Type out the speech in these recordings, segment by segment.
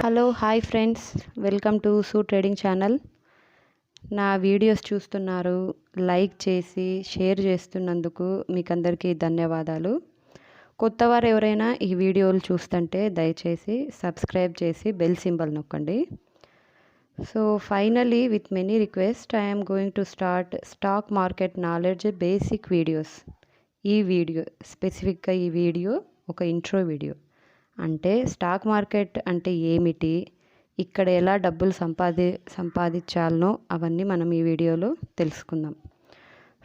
Hello hi friends, welcome to sue trading channel. నా videos చూస్తున్నారు, like చేసి share చేస్తున్నందుకు మీకు అందరికీ ధన్యవాదాలు. కొత్తవారు ఎవరైనా ఈ వీడియోలు చూస్తుంటే దయచేసి సబ్స్క్రైబ్ చేసి బెల్ సింబల్ నొక్కండి. So finally with many request I am going to start stock market knowledge basic videos. ఈ వీడియో స్పెసిఫిక్గా ఈ వీడియో ఒక ఇంట్రో వీడియో. అంటే స్టాక్ మార్కెట్ అంటే ఏమిటి, ఇక్కడ ఎలా డబ్బులు సంపాదించాలనో అవన్నీ మనం ఈ వీడియోలో తెలుసుకుందాం.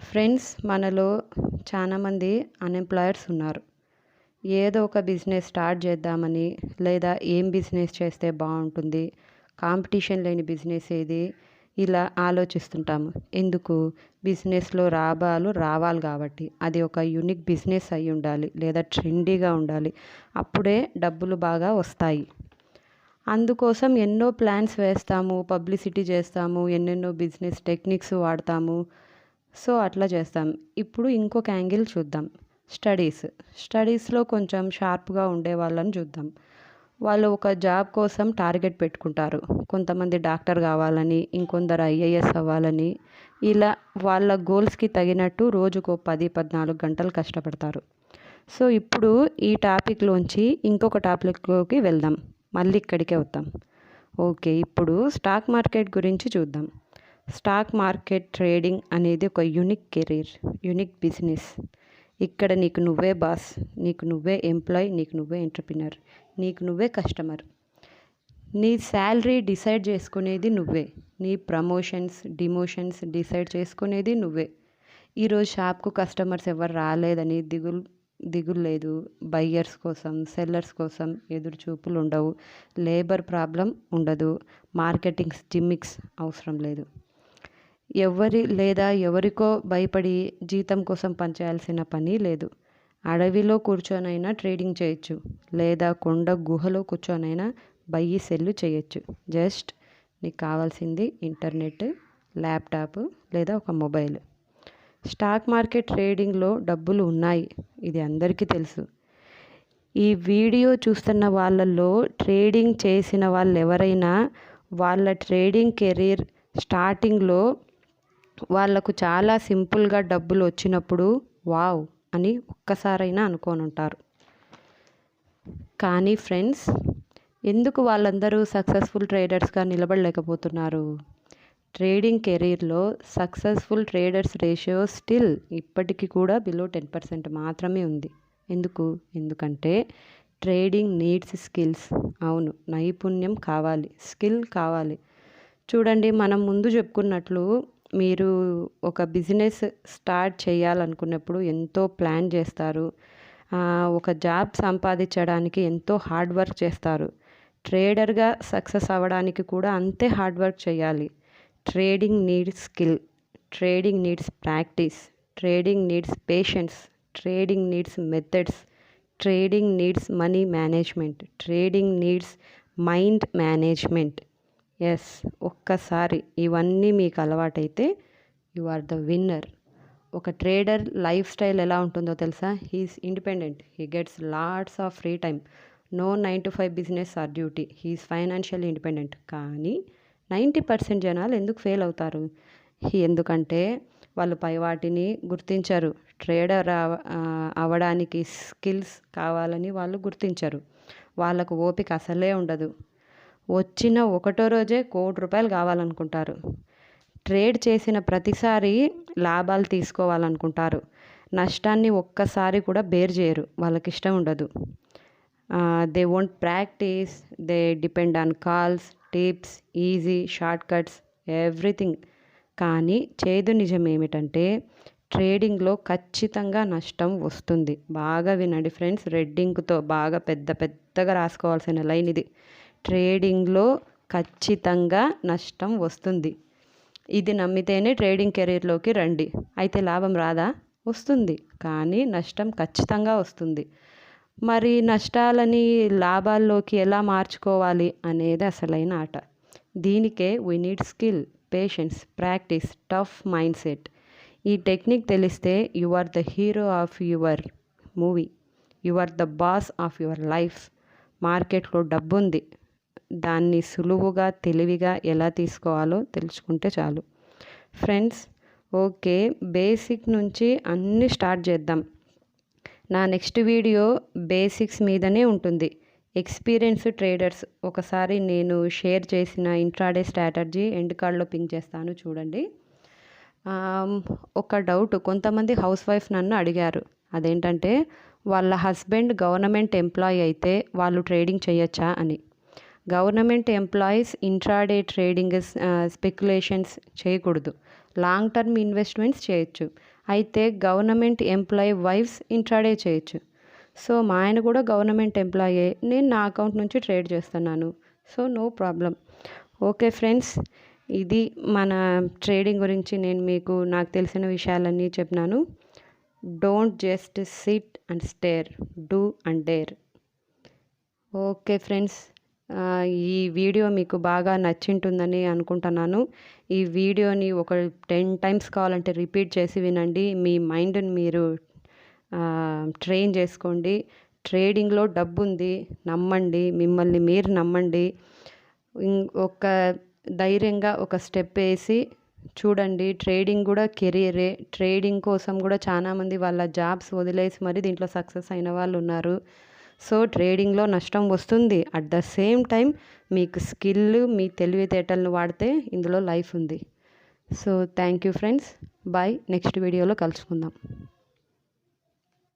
ఫ్రెండ్స్, మనలో చాలామంది అన్ఎంప్లాయర్స్ ఉన్నారు. ఏదో ఒక బిజినెస్ స్టార్ట్ చేద్దామని, లేదా ఏం బిజినెస్ చేస్తే బాగుంటుంది, కాంపిటీషన్ లేని బిజినెస్ ఏది, ఇలా ఆలోచిస్తుంటాము. ఎందుకు? బిజినెస్లో లాభాలు రావాలి కాబట్టి. అది ఒక యూనిక్ బిజినెస్ అయి ఉండాలి, లేదా ట్రెండీగా ఉండాలి, అప్పుడే డబ్బులు బాగా వస్తాయి. అందుకోసం ఎన్నో ప్లాన్స్ వేస్తాము, పబ్లిసిటీ చేస్తాము, ఎన్నెన్నో బిజినెస్ టెక్నిక్స్ వాడతాము. సో అట్లా చేస్తాం. ఇప్పుడు ఇంకొక యాంగిల్ చూద్దాం. స్టడీస్లో కొంచెం షార్ప్గా ఉండే వాళ్ళని చూద్దాం. వాళ్ళు ఒక జాబ్ కోసం టార్గెట్ పెట్టుకుంటారు. కొంతమంది డాక్టర్ కావాలని, ఇంకొందరు ఐఏఎస్ అవ్వాలని, ఇలా వాళ్ళ గోల్స్కి తగినట్టు రోజుకో 10-14 గంటలు కష్టపడతారు. సో ఇప్పుడు ఈ టాపిక్లోంచి ఇంకొక టాపిక్లోకి వెళ్దాం. మళ్ళీ ఇక్కడికే వద్దాం. ఓకే, ఇప్పుడు స్టాక్ మార్కెట్ గురించి చూద్దాం. స్టాక్ మార్కెట్ ట్రేడింగ్ అనేది ఒక యూనిక్ కెరీర్, యూనిక్ బిజినెస్. ఇక్కడ నీకు నువ్వే బాస్, నీకు నువ్వే ఎంప్లాయ్, నీకు నువ్వే ఎంటర్ప్రినర్, నీకు నువ్వే కస్టమర్. నీ శాలరీ డిసైడ్ చేసుకునేది నువ్వే, నీ ప్రమోషన్స్ డిమోషన్స్ డిసైడ్ చేసుకునేది నువ్వే. ఈరోజు షాప్కు కస్టమర్స్ ఎవరు రాలేదని దిగులు లేదు. బయ్యర్స్ కోసం, సెల్లర్స్ కోసం ఎదురు చూపులు ఉండవు. లేబర్ ప్రాబ్లం ఉండదు. మార్కెటింగ్ జిమ్మిక్స్ అవసరం లేదు. ఎవరికో భయపడి జీతం కోసం పనిచేయాల్సిన పని లేదు. అడవిలో కూర్చొనైనా ట్రేడింగ్ చేయొచ్చు, లేదా కొండ గుహలో కూర్చొనైనా బయ్యి సెల్లు చేయొచ్చు. జస్ట్ నీకు కావాల్సింది ఇంటర్నెట్, ల్యాప్టాప్ లేదా ఒక మొబైల్. స్టాక్ మార్కెట్ ట్రేడింగ్లో డబ్బులు ఉన్నాయి, ఇది అందరికీ తెలుసు. ఈ వీడియో చూస్తున్న వాళ్ళల్లో ట్రేడింగ్ చేసిన వాళ్ళు ఎవరైనా వాళ్ళ ట్రేడింగ్ కెరీర్ స్టార్టింగ్లో వాళ్ళకు చాలా సింపుల్గా డబ్బులు వచ్చినప్పుడు వావ్ అని ఒక్కసారైనా అనుకొని ఉంటారు. కానీ ఫ్రెండ్స్, ఎందుకు వాళ్ళందరూ సక్సెస్ఫుల్ ట్రేడర్స్గా నిలబడలేకపోతున్నారు? ట్రేడింగ్ కెరీర్లో సక్సెస్ఫుల్ ట్రేడర్స్ రేషియో స్టిల్ ఇప్పటికీ కూడా బిలో 10% మాత్రమే ఉంది. ఎందుకంటే ట్రేడింగ్ నీడ్స్ స్కిల్స్. అవును, నైపుణ్యం కావాలి, స్కిల్ కావాలి. చూడండి, మనం ముందు చెప్పుకున్నట్లు మీరు ఒక బిజినెస్ స్టార్ట్ చేయాలనుకున్నప్పుడు ఎంతో ప్లాన్ చేస్తారు. ఒక జాబ్ సంపాదించడానికి ఎంతో హార్డ్ వర్క్ చేస్తారు. ట్రేడర్గా సక్సెస్ అవ్వడానికి కూడా అంతే హార్డ్ వర్క్ చేయాలి. Trading needs skill, trading needs practice, trading needs patience, trading needs methods, trading needs money management, trading needs mind management. Yes, ఒక్కసారి ఇవన్నీ మీకు అలవాటైతే యు ఆర్ ద విన్నర్. ఒక ట్రేడర్ లైఫ్ స్టైల్ ఎలా ఉంటుందో తెలుసా? He's independent, he gets lots of free time, no 9 to 5 business or duty, he's financial independent. కానీ 90% జనాలు ఎందుకు ఫెయిల్ అవుతారు? ఎందుకంటే వాళ్ళు పై వాటిని గుర్తించరు. ట్రేడర్ అవ్వడానికి స్కిల్స్ కావాలని వాళ్ళు గుర్తించరు. వాళ్ళకు ఓపిక అసలే ఉండదు. వచ్చిన ఒకటో రోజే ₹1,00,00,000 కావాలనుకుంటారు. ట్రేడ్ చేసిన ప్రతిసారి లాభాలు తీసుకోవాలనుకుంటారు. నష్టాన్ని ఒక్కసారి కూడా బేర్ చేయరు, వాళ్ళకి ఇష్టం ఉండదు. They won't practice, they depend on calls, tips, easy short cuts, everything. కానీ చేదు నిజం ఏమిటంటే ట్రేడింగ్లో ఖచ్చితంగా నష్టం వస్తుంది. బాగా వినండి ఫ్రెండ్స్, రెడ్ ఇంక్తో బాగా పెద్దగా రాసుకోవాల్సిన లైన్ ఇది. ట్రేడింగ్లో ఖచ్చితంగా నష్టం వస్తుంది. ఇది నమ్మితేనే ట్రేడింగ్ కెరీర్లోకి రండి. అయితే లాభం రాదా? వస్తుంది, కానీ నష్టం ఖచ్చితంగా వస్తుంది. మరి నష్టాలని లాభాల్లోకి ఎలా మార్చుకోవాలి అనేది అసలైన ఆట. దీనికే we need skill, patience, practice, tough mind set. ఈ టెక్నిక్ తెలిస్తే you are the hero of your movie, you are the boss of your life. మార్కెట్లో డబ్బు ఉంది, దాన్ని సులువుగా తెలివిగా ఎలా తీసుకోవాలో తెలుసుకుంటే చాలు ఫ్రెండ్స్. ఓకే, బేసిక్ నుంచి అన్నీ స్టార్ట్ చేద్దాం. నా నెక్స్ట్ వీడియో బేసిక్స్ మీదనే ఉంటుంది. ఎక్స్పీరియన్స్ ట్రేడర్స్ ఒకసారి నేను షేర్ చేసిన ఇంట్రాడే స్ట్రాటజీ ఎండ్ కార్డ్లో పింక్ చేస్తాను చూడండి. ఒక డౌట్, కొంతమంది హౌస్ వైఫ్ నన్ను అడిగారు, అదేంటంటే వాళ్ళ హస్బెండ్ గవర్నమెంట్ ఎంప్లాయీ అయితే వాళ్ళు ట్రేడింగ్ చేయొచ్చా అని. Government employees intraday trading speculations చేయకూడదు, లాంగ్ టర్మ్ ఇన్వెస్ట్మెంట్స్ చేయొచ్చు. అయితే గవర్నమెంట్ ఎంప్లాయీ వైఫ్స్ ఇంట్రాడే చేయొచ్చు. సో మా ఆయన కూడా గవర్నమెంట్ ఎంప్లాయే, నేను నా అకౌంట్ నుంచి ట్రేడ్ చేస్తున్నాను, so no problem. Okay friends, ఇది మన ట్రేడింగ్ గురించి నేను మీకు నాకు తెలిసిన విషయాలన్నీ చెప్పినాను. Don't just SIT and stair, do and dare. Okay friends, ఈ వీడియో మీకు బాగా నచ్చింటుందని అనుకుంటున్నాను. ఈ వీడియోని ఒక 10 టైమ్స్ కావాలంటే రిపీట్ చేసి వినండి. మీ మైండ్ని మీరు ట్రైన్ చేసుకోండి. ట్రేడింగ్లో డబ్బు ఉంది, నమ్మండి, మిమ్మల్ని మీరు నమ్మండి. ఒక ధైర్యంగా ఒక స్టెప్ వేసి చూడండి. ట్రేడింగ్ కూడా కెరీరే. ట్రేడింగ్ కోసం కూడా చాలామంది వాళ్ళ జాబ్స్ వదిలేసి మరి దీంట్లో సక్సెస్ అయిన వాళ్ళు ఉన్నారు. సో ట్రేడింగ్లో నష్టం వస్తుంది, అట్ ద సేమ్ టైం మీకు స్కిల్, మీ తెలివితేటలను వాడితే ఇందులో లైఫ్ ఉంది. So thank you friends, bye. Next వీడియోలో కలుసుకుందాం.